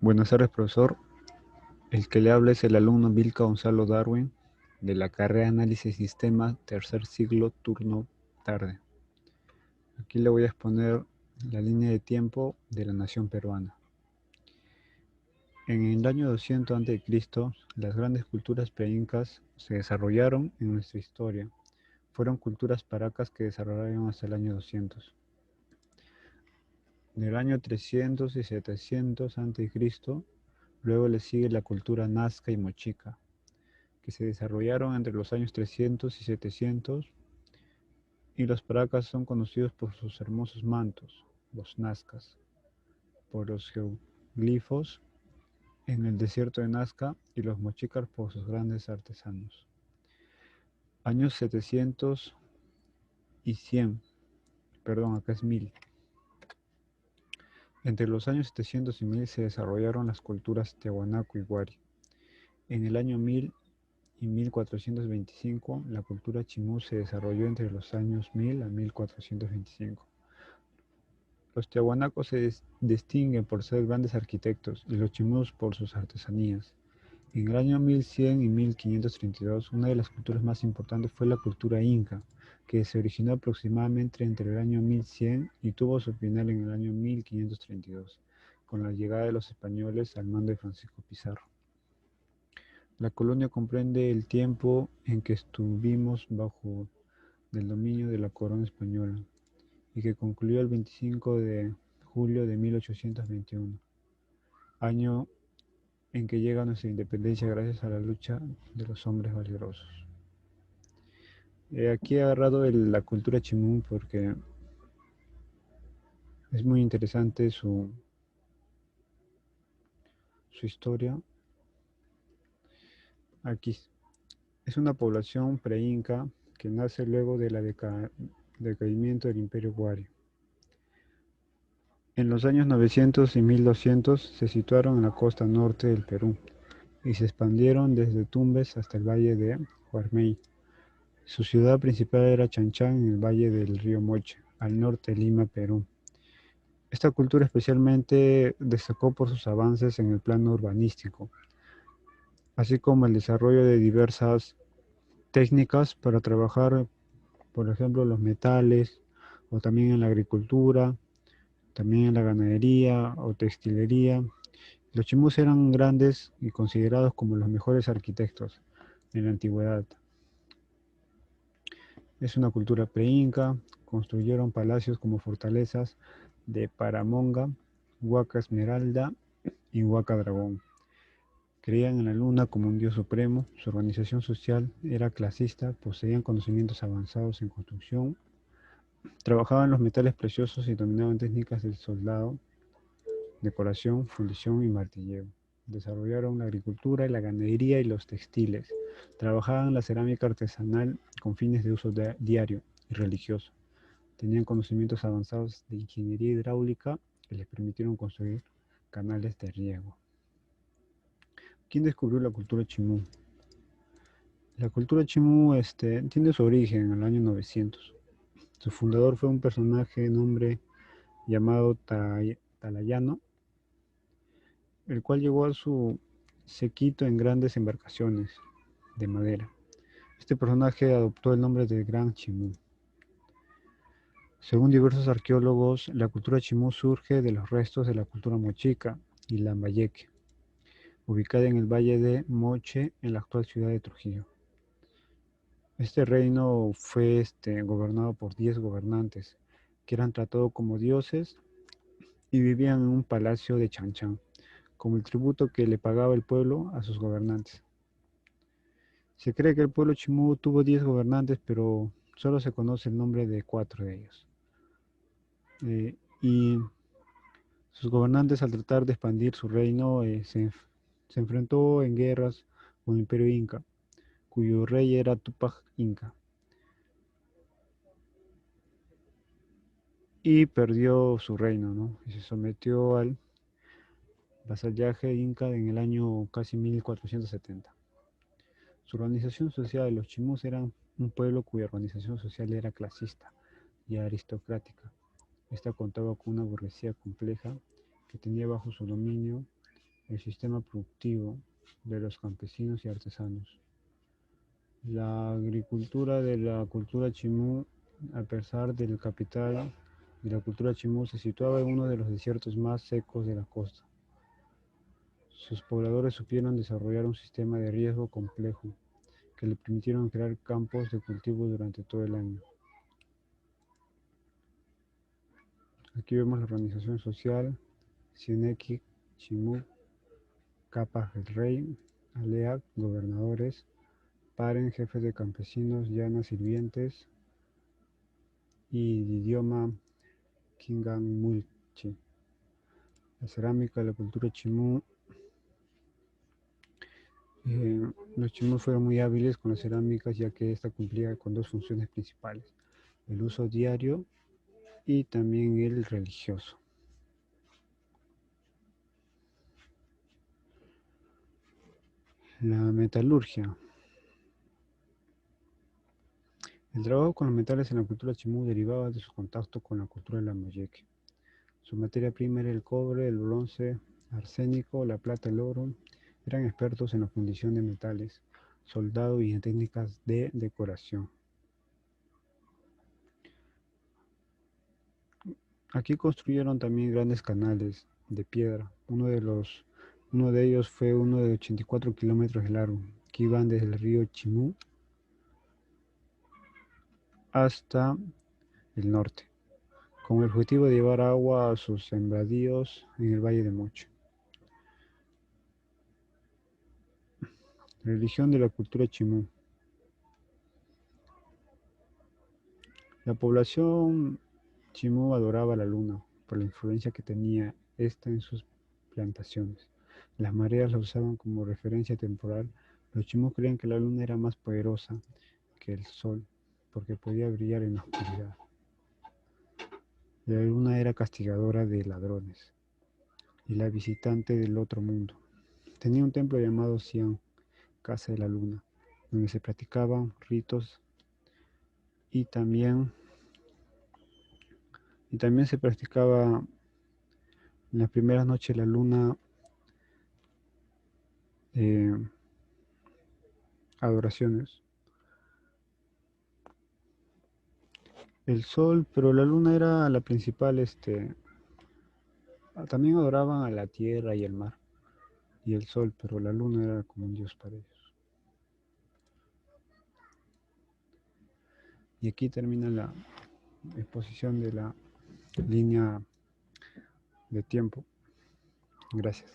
Buenas tardes, profesor. El que le habla es el alumno Vilca Gonzalo Darwin, de la carrera Análisis Sistemas, tercer siglo, turno tarde. Aquí le voy a exponer la línea de tiempo de la nación peruana. En el año 200 a.C., las grandes culturas preincas se desarrollaron en nuestra historia. Fueron culturas paracas que desarrollaron hasta el año 200. En el año 300 y 700 a.C., luego le sigue la cultura nazca y mochica, que se desarrollaron entre los años 300 y 700, y los paracas son conocidos por sus hermosos mantos, los nazcas, por los geoglifos en el desierto de Nazca, y los mochicas por sus grandes artesanos. Años 700 y 100, perdón, acá es 1000. Entre los años 700 y 1000 se desarrollaron las culturas Tiahuanaco y Wari. En el año 1000 y 1425, la cultura chimú se desarrolló entre los años 1000 a 1425. Los tiahuanacos se distinguen por ser grandes arquitectos y los chimús por sus artesanías. En el año 1100 y 1532, una de las culturas más importantes fue la cultura inca, que se originó aproximadamente entre el año 1100 y tuvo su final en el año 1532, con la llegada de los españoles al mando de Francisco Pizarro. La colonia comprende el tiempo en que estuvimos bajo del dominio de la corona española y que concluyó el 25 de julio de 1821, año en que llega nuestra independencia gracias a la lucha de los hombres valerosos. Aquí he agarrado la cultura chimú porque es muy interesante su historia. Aquí es una población pre-inca que nace luego del decaimiento del Imperio Wari. En los años 900 y 1200 se situaron en la costa norte del Perú y se expandieron desde Tumbes hasta el valle de Huarmey. Su ciudad principal era Chanchán, en el valle del río Moche, al norte de Lima, Perú. Esta cultura especialmente destacó por sus avances en el plano urbanístico, así como el desarrollo de diversas técnicas para trabajar, por ejemplo, los metales, o también en la agricultura, también en la ganadería o textilería. Los chimús eran grandes y considerados como los mejores arquitectos en la antigüedad. Es una cultura pre-inca, construyeron palacios como fortalezas de Paramonga, Huaca Esmeralda y Huaca Dragón. Creían en la luna como un dios supremo, su organización social era clasista, poseían conocimientos avanzados en construcción, trabajaban los metales preciosos y dominaban técnicas del soldado, decoración, fundición y martilleo. Desarrollaron la agricultura y la ganadería y los textiles. Trabajaban la cerámica artesanal con fines de uso diario y religioso. Tenían conocimientos avanzados de ingeniería hidráulica que les permitieron construir canales de riego. ¿Quién descubrió la cultura chimú? La cultura chimú tiene su origen en el año 900. Su fundador fue un personaje nombre llamado Talayano, el cual llegó a su séquito en grandes embarcaciones de madera. Este personaje adoptó el nombre de Gran Chimú. Según diversos arqueólogos, la cultura chimú surge de los restos de la cultura mochica y lambayeque, ubicada en el valle de Moche, en la actual ciudad de Trujillo. Este reino fue gobernado por 10 gobernantes, que eran tratados como dioses y vivían en un palacio de Chanchán, como el tributo que le pagaba el pueblo a sus gobernantes. Se cree que el pueblo chimú tuvo 10 gobernantes, pero solo se conoce el nombre de 4 de ellos. Y sus gobernantes, al tratar de expandir su reino, se enfrentó en guerras con el imperio inca, cuyo rey era Tupac Inca, y perdió su reino, ¿no? Y se sometió al vasallaje inca en el año casi 1470. Su organización social, de los chimús eran un pueblo cuya organización social era clasista y aristocrática. Esta contaba con una burguesía compleja que tenía bajo su dominio el sistema productivo de los campesinos y artesanos. La agricultura de la cultura chimú, a pesar del capital de la cultura chimú, se situaba en uno de los desiertos más secos de la costa. Sus pobladores supieron desarrollar un sistema de riego complejo que le permitieron crear campos de cultivo durante todo el año. Aquí vemos la organización social, Sinequi, Chimú, Capas del Rey, Aleac, gobernadores, Paren, jefes de campesinos, llanas, sirvientes, y de idioma Kingan-Mulchi. La cerámica, la cultura chimú. Los chimú fueron muy hábiles con las cerámicas, ya que esta cumplía con dos funciones principales: el uso diario y también el religioso. La metalurgia. El trabajo con los metales en la cultura chimú derivaba de su contacto con la cultura lambayeque. Su materia prima era el cobre, el bronce, arsénico, la plata, el oro. Eran expertos en la fundición de metales, soldado y en técnicas de decoración. Aquí construyeron también grandes canales de piedra. Uno de ellos fue uno de 84 kilómetros de largo, que iban desde el río Chimú hasta el norte, con el objetivo de llevar agua a sus sembradíos en el Valle de Mocho. Religión de la cultura chimú. La población chimú adoraba la luna por la influencia que tenía esta en sus plantaciones. Las mareas la usaban como referencia temporal. Los chimú creían que la luna era más poderosa que el sol porque podía brillar en la oscuridad. La luna era castigadora de ladrones y la visitante del otro mundo. Tenía un templo llamado Sian, Casa de la Luna, donde se practicaban ritos y también, se practicaba en las primeras noches de la luna eh, adoraciones. El sol, pero la luna era la principal, también adoraban a la tierra y el mar, y el sol, pero la luna era como un dios para ellos. Y aquí termina la exposición de la línea de tiempo. Gracias.